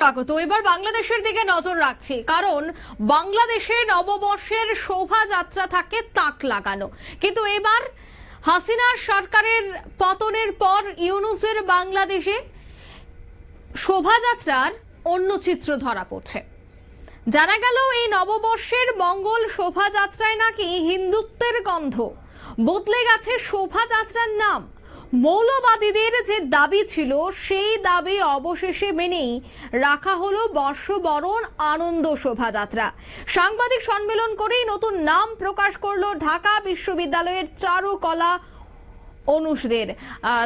স্বাগত। এবার বাংলাদেশের দিকে নজর রাখছি, কারণ বাংলাদেশে নববর্ষের শোভাযাত্রা থাকে তাক লাগানো, কিন্তু এবার হাসিনার সরকারের পতনের পর ইউনূসের বাংলাদেশে শোভাযাত্রার অন্য চিত্র ধরা পড়ছে। জানা গেল এই নববর্ষের মঙ্গল শোভাযাত্রায় নাকি হিন্দুত্বের গন্ধ, বদলে গেছে শোভাযাত্রার নাম। মৌলবাদীদের যে দাবি ছিল সেই দাবি অবশেষে মেনেই রাখা হলো বর্ষবরণ আনন্দ শোভাযাত্রা। সাংবাদিক সম্মেলন করেই নতুন নাম প্রকাশ করলো ঢাকা বিশ্ববিদ্যালয়ের চারুকলা অনুষদের।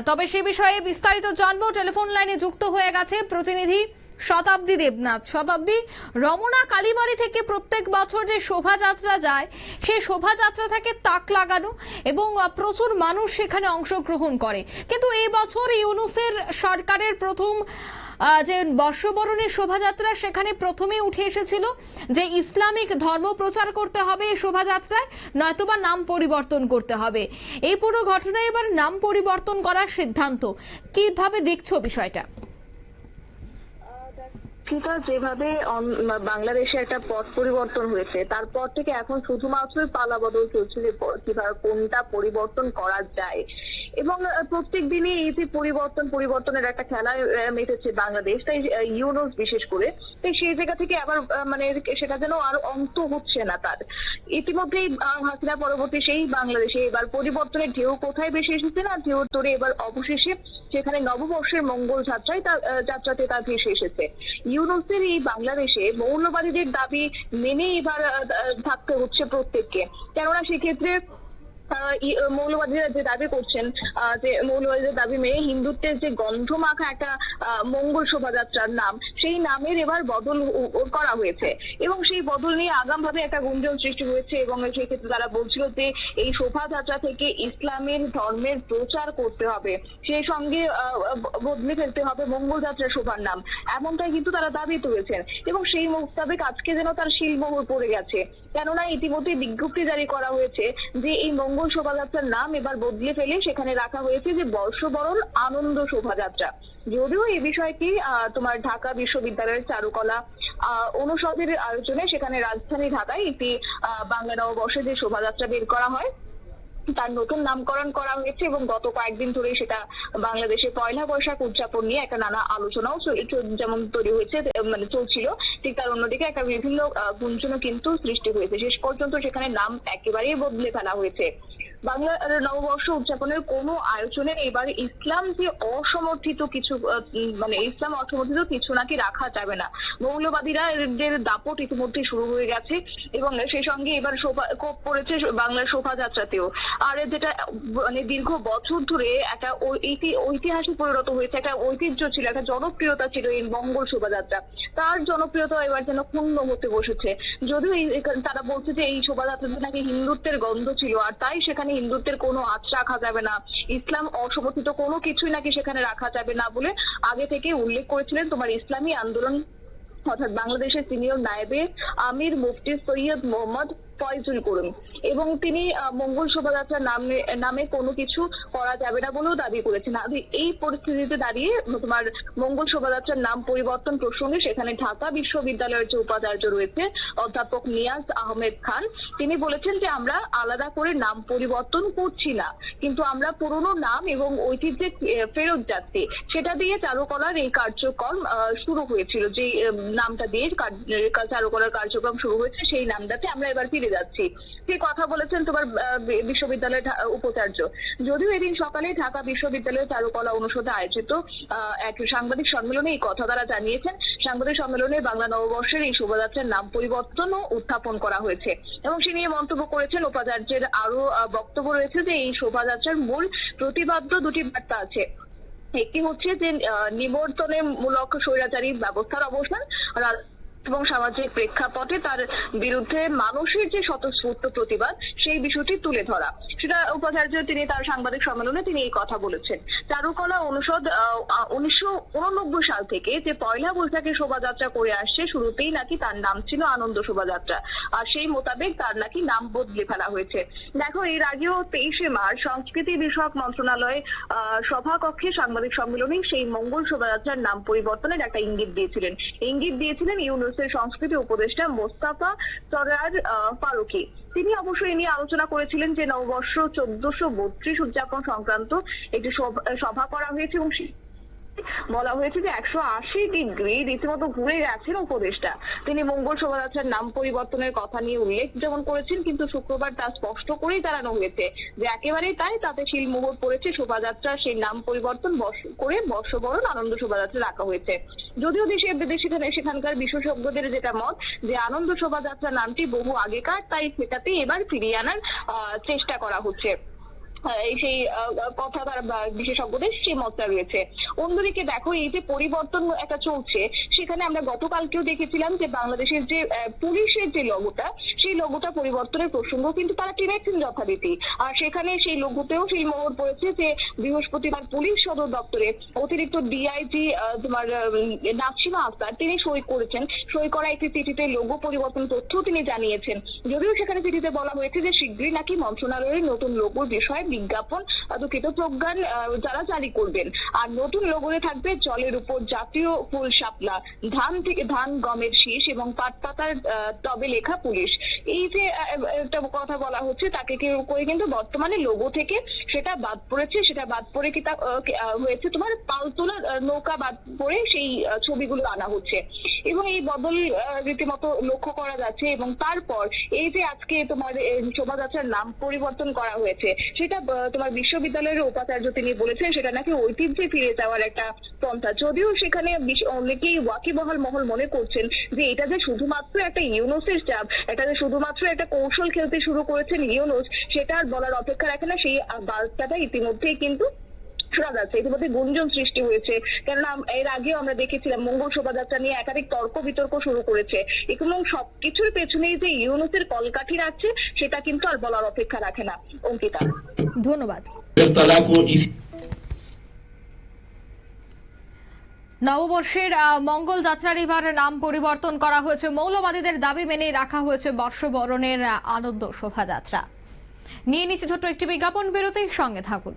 তবে সে বিষয়ে বিস্তারিত জানবো, টেলিফোন লাইনে যুক্ত হয়ে গেছে প্রতিনিধি শতাব্দী দেবনাথ। শতাব্দী, রমনা কালীবাড়ি থেকে প্রত্যেক বছর যে শোভাযাত্রা যায় সেই শোভাযাত্রা থেকে তাক লাগানো এবং প্রচুর মানুষ সেখানে অংশগ্রহণ করে, কিন্তু এই বছর ইউনূসের সরকারের প্রথম যে বর্ষবরণের শোভাযাত্রা সেখানে প্রথমে উঠে এসেছিল যে ইসলামিক ধর্ম প্রচার করতে হবে এই শোভাযাত্রায়, নয়তোবা নাম পরিবর্তন করতে হবে। এই পুরো ঘটনায় এবার নাম পরিবর্তন করার সিদ্ধান্ত, কিভাবে দেখছো বিষয়টা? যেভাবে বাংলাদেশে একটা পথ পরিবর্তন হয়েছে, তারপর থেকে এখন শুধুমাত্র পালাবদল চলছে যে কিভাবে কোনটা পরিবর্তন করা যায়, এবং প্রত্যেক দিনই এই যে পরিবর্তনের একটা খেলায় মেতেছে বাংলাদেশ, তাই ইউনূস বিশেষ করে, তাই সেই জায়গা থেকে আবার মানে সেটা যেন আর অন্ত হচ্ছে না তার। ইতিমধ্যেই হাসিনা পরবর্তী সেই বাংলাদেশে এবার পরিবর্তনের ঢেউ কোথায় বেশি এসেছে না, ঢেউ তোরে এবার অবশেষে সেখানে নববর্ষের মঙ্গল যাত্রাতে তা ভেসে এসেছে। ইউনূসের এই বাংলাদেশে মৌলবাদীদের দাবি মেনে এবার থাকতে হচ্ছে প্রত্যেককে, কেননা সেক্ষেত্রে মৌলবাদীরা যে দাবি করছেন যে মৌলবাদীদের দাবি মেনে হিন্দুত্বের যে গন্ধ মাখা একটা মঙ্গল শোভাযাত্রার নাম, সেই নামের এবার বদল করা হয়েছে, এবং সেই বদল নিয়ে আগামভাবে একটা গুঞ্জন সৃষ্টি হয়েছে। এবং সেক্ষেত্রে তারা বলছিল যে এই শোভাযাত্রা থেকে ইসলামের ধর্মের প্রচার করতে হবে, সেই সঙ্গে বদলে ফেলতে হবে মঙ্গল যাত্রা শোভার নাম, এমনটাই কিন্তু তারা দাবি তুলেছেন। এবং সেই মোতাবেক আজকে যেন তার শিলমোহর পড়ে গেছে, কেননা ইতিমধ্যে বিজ্ঞপ্তি জারি করা হয়েছে যে এই মঙ্গল শোভাযাত্রার নাম এবার বদলে ফেলে সেখানে রাখা হয়েছে যে বর্ষবরণ আনন্দ শোভাযাত্রা। যদিও এই বিষয়টি তোমার ঢাকা বিশ্ববিদ্যালয়ের চারুকলা অনুষদের আয়োজনে সেখানে রাজধানী ঢাকায় একটি বাংলা নববর্ষে যে শোভাযাত্রা বের করা হয় তার নতুন নামকরণ করা হয়েছে, এবং গত কয়েকদিন ধরে সেটা বাংলাদেশে পয়লা বৈশাখ উদযাপন নিয়ে একটা নানা আলোচনাও যেমন তৈরি হয়েছে, মানে চলছিল, ঠিক তার অন্যদিকে একটা বিভিন্ন গুঞ্জনও কিন্তু সৃষ্টি হয়েছে। শেষ পর্যন্ত সেখানে নাম একেবারেই বদলে ফেলা হয়েছে। বাংলা নববর্ষ উদযাপনের কোন আয়োজনে এবার ইসলাম যে অসমর্থিত কিছু, মানে ইসলাম অসমর্থিত কিছু নাকি রাখা যাবে না। মৌলবাদীরা এদের দাপট ইতিমধ্যে শুরু হয়ে গেছে, এবং সেই সঙ্গে এবার কোপ পড়েছে বাংলার শোভাযাত্রাতেও। আর যেটা মানে দীর্ঘ বছর ধরে একটা ঐতিহাসিক পরিণত হয়েছে, একটা ঐতিহ্য ছিল, একটা জনপ্রিয়তা ছিল এই মঙ্গল শোভাযাত্রা, তার জনপ্রিয়তা এবার যেন ক্ষুণ্ণ হতে বসেছে। যদিও তারা বলছে যে এই শোভাযাত্রাতে নাকি হিন্দুত্বের গন্ধ ছিল, আর তাই সেখানে হিন্দুত্বের কোনো আঁচ রাখা যাবে না, ইসলাম অসমর্থিত কোনো কিছুই নাকি সেখানে রাখা যাবে না বলে আগে থেকে উল্লেখ করেছিলেন তোমার ইসলামী আন্দোলন অর্থাৎ বাংলাদেশের সিনিয়র নায়েবে আমির মুফতি সৈয়দ মোহাম্মদ ফয়জুল করিম, এবং তিনি মঙ্গল শোভাযাত্রার নামে কোনো কিছু করা যাবে না বলেও দাবি করেছেন। এই পরিস্থিতিতে দাঁড়িয়ে তোমার মঙ্গল শোভাযাত্রার নাম পরিবর্তন প্রসঙ্গে সেখানে ঢাকা বিশ্ববিদ্যালয়ের যে উপাচার্য রয়েছে অধ্যাপক নিয়াজ আহমেদ খান, তিনি বলেছেন যে আমরা আলাদা করে নাম পরিবর্তন করছি না, কিন্তু আমরা পুরনো নাম এবং ঐতিহ্যে ফেরত যাচ্ছি। সেটা দিয়ে চারুকলার এই কার্যক্রম শুরু হয়েছিল, যে নামটা দিয়ে চারুকলার কার্যক্রম শুরু হয়েছে সেই নামটাতে আমরা এবার ফিরে যাচ্ছি, সে কথা বলেছেন তোমার বিশ্ববিদ্যালয়ের উপাচার্য। যদিও এদিন সকালে ঢাকা বিশ্ববিদ্যালয়ের চারুকলা অনুষদে আয়োজিত এক সাংবাদিক সম্মেলনে এই কথা তারা জানিয়েছেন। সাংবাদিক সম্মেলনে বাংলা নববর্ষের এই শোভাযাত্রার নাম পরিবর্তনও উত্থাপন করা হয়েছে, এবং সে নিয়ে মন্তব্য করেছেন উপাচার্যের আরো বক্তব্য রয়েছে যে এই শোভাযাত্রার মূল প্রতিপাদ্য দুটি বার্তা আছে। একটি হচ্ছে যে নিবর্তনে মূলক স্বৈরাচারী ব্যবস্থার অবসান, এবং সামাজিক প্রেক্ষাপটে তার বিরুদ্ধে মানুষের যে স্বতঃস্ফূর্ত প্রতিবাদ সেই বিষয়টি তুলে ধরা। সেটা উপাচার্য তিনি তার সাংবাদিক সম্মেলনে তিনি এই কথা বলেছেন। চারুকলা অনুষদ 1989 সাল থেকে যে পয়লা বৈশাখে শোভাযাত্রা করে আসছে, শুরুতেই নাকি তার নাম ছিল আনন্দ শোভাযাত্রা, আর সেই মোতাবেক তার নাকি নাম বদলে ফেলা হয়েছে। দেখো, এর আগেও 23শে মার্চ সংস্কৃতি বিষয়ক মন্ত্রণালয় সভাকক্ষে সাংবাদিক সম্মেলনে সেই মঙ্গল শোভাযাত্রার নাম পরিবর্তনের একটা ইঙ্গিত দিয়েছিলেন ইউনুসের সংস্কৃতি উপদেষ্টা মোস্তাফা সরয়ার ফারুকী। তিনি অবশ্যই এ নিয়ে আলোচনা করেছিলেন যে নববর্ষ 1432 উদযাপন সংক্রান্ত একটি সভা করা হয়েছে এবং বলা হয়েছে যে 180 ডিগ্রি রীতিমতো ঘুরে গেছেন উপদেষ্টা। তিনি মঙ্গল শোভাযাত্রার নাম পরিবর্তনের কথা নিয়ে উল্লেখ যেমন করেছেন, কিন্তু শুক্রবার তা স্পষ্ট করেই জানানো হয়েছে যে একেবারেই তাই, তাতে শিলমোহর পড়েছে। শোভাযাত্রা সেই নাম পরিবর্তন করে বর্ষবরণ আনন্দ শোভাযাত্রা রাখা হয়েছে। যদিও দেশে বিদেশে সেখানকার বিশেষজ্ঞদের যেটা মত যে আনন্দ শোভাযাত্রা নামটি বহু আগেকার, তাই সেটাতেই এবার ফিরিয়ে আনার চেষ্টা করা হচ্ছে। সেই কথা তার বিশেষজ্ঞদের সেই মতটা রয়েছে। অন্যদিকে দেখো, এই যে পরিবর্তন একটা চলছে, সেখানে আমরা গতকালকেও দেখেছিলাম যে বাংলাদেশের যে পুলিশের যে লোগোটা, সেই লোগোটা পরিবর্তনের প্রসঙ্গ কিন্তু তারা টেনেছেন যথারীতি। আর সেখানে সেই লোগোতেও সেই মোহর পড়েছে যে বৃহস্পতিবার পুলিশ সদর দপ্তরে অতিরিক্ত ডিআইজি তোমার নাসিমা আক্তার তিনি সই করা একটি চিঠিতে লোগো পরিবর্তন তথ্য তিনি জানিয়েছেন। যদিও সেখানে চিঠিতে বলা হয়েছে যে শীঘ্রই নাকি মন্ত্রণালয়ের নতুন লোগোর বিষয়ে বিজ্ঞাপন দুঃখিত প্রজ্ঞান যারা জারি করবেন। আর নতুন লোগোতে থাকবে জলের উপর জাতীয় ফুল শাপলা, ধান গমের শীষ এবং পাট পাতার টবে লেখা পুলিশ। এই যে একটা কথা বলা হচ্ছে, তাকে করে কিন্তু বর্তমানে লোগো থেকে সেটা বাদ পড়ে কি তা হয়েছে তোমার পালতোলা নৌকা বাদ পড়ে সেই ছবিগুলো আনা হচ্ছে এবং এই বদল রীতিমতো লক্ষ্য করা যাচ্ছে। এবং তারপর এই যে আজকে তোমার শোভাযাত্রার নাম পরিবর্তন করা হয়েছে, সেটা তোমার বিশ্ববিদ্যালয়ের উপাচার্য তিনি বলেছেন সেটা নাকি ঐতিহ্যে ফিরে যাওয়ার একটা পন্থা। যদিও সেখানে অনেকেই ওয়াকিবহাল মহল মনে করছেন যে এটা যে শুধুমাত্র একটা ইউনুসের চাপ, এটা যে শুধুমাত্র একটা কৌশল খেলতে শুরু করেছেন ইউনুস, সেটা আর বলার অপেক্ষা রাখে না। সেই বার্তাটা ইতিমধ্যেই কিন্তু শোনা যাচ্ছে, ইতিমধ্যে গুঞ্জন সৃষ্টি হয়েছে। কেননা এর আগেও আমরা দেখেছিলাম মঙ্গল শোভাযাত্রা নিয়ে একাধিক তর্ক বিতর্ক শুরু করেছে এবং সবকিছুর পেছনেই যে ইউনুসের কলকাঠি রাখছে, সেটা কিন্তু আর বলার অপেক্ষা রাখে না। অঙ্কিতা, ধন্যবাদ। নববর্ষের মঙ্গল যাত্রার এবার নাম পরিবর্তন করা হয়েছে। মৌলবাদীদের দাবি মেনে রাখা হয়েছে বর্ষবরণের আনন্দ শোভাযাত্রা। নিয়ে নিচ্ছে ছোট্ট একটি বিজ্ঞাপন বিরতির সঙ্গে থাকুন।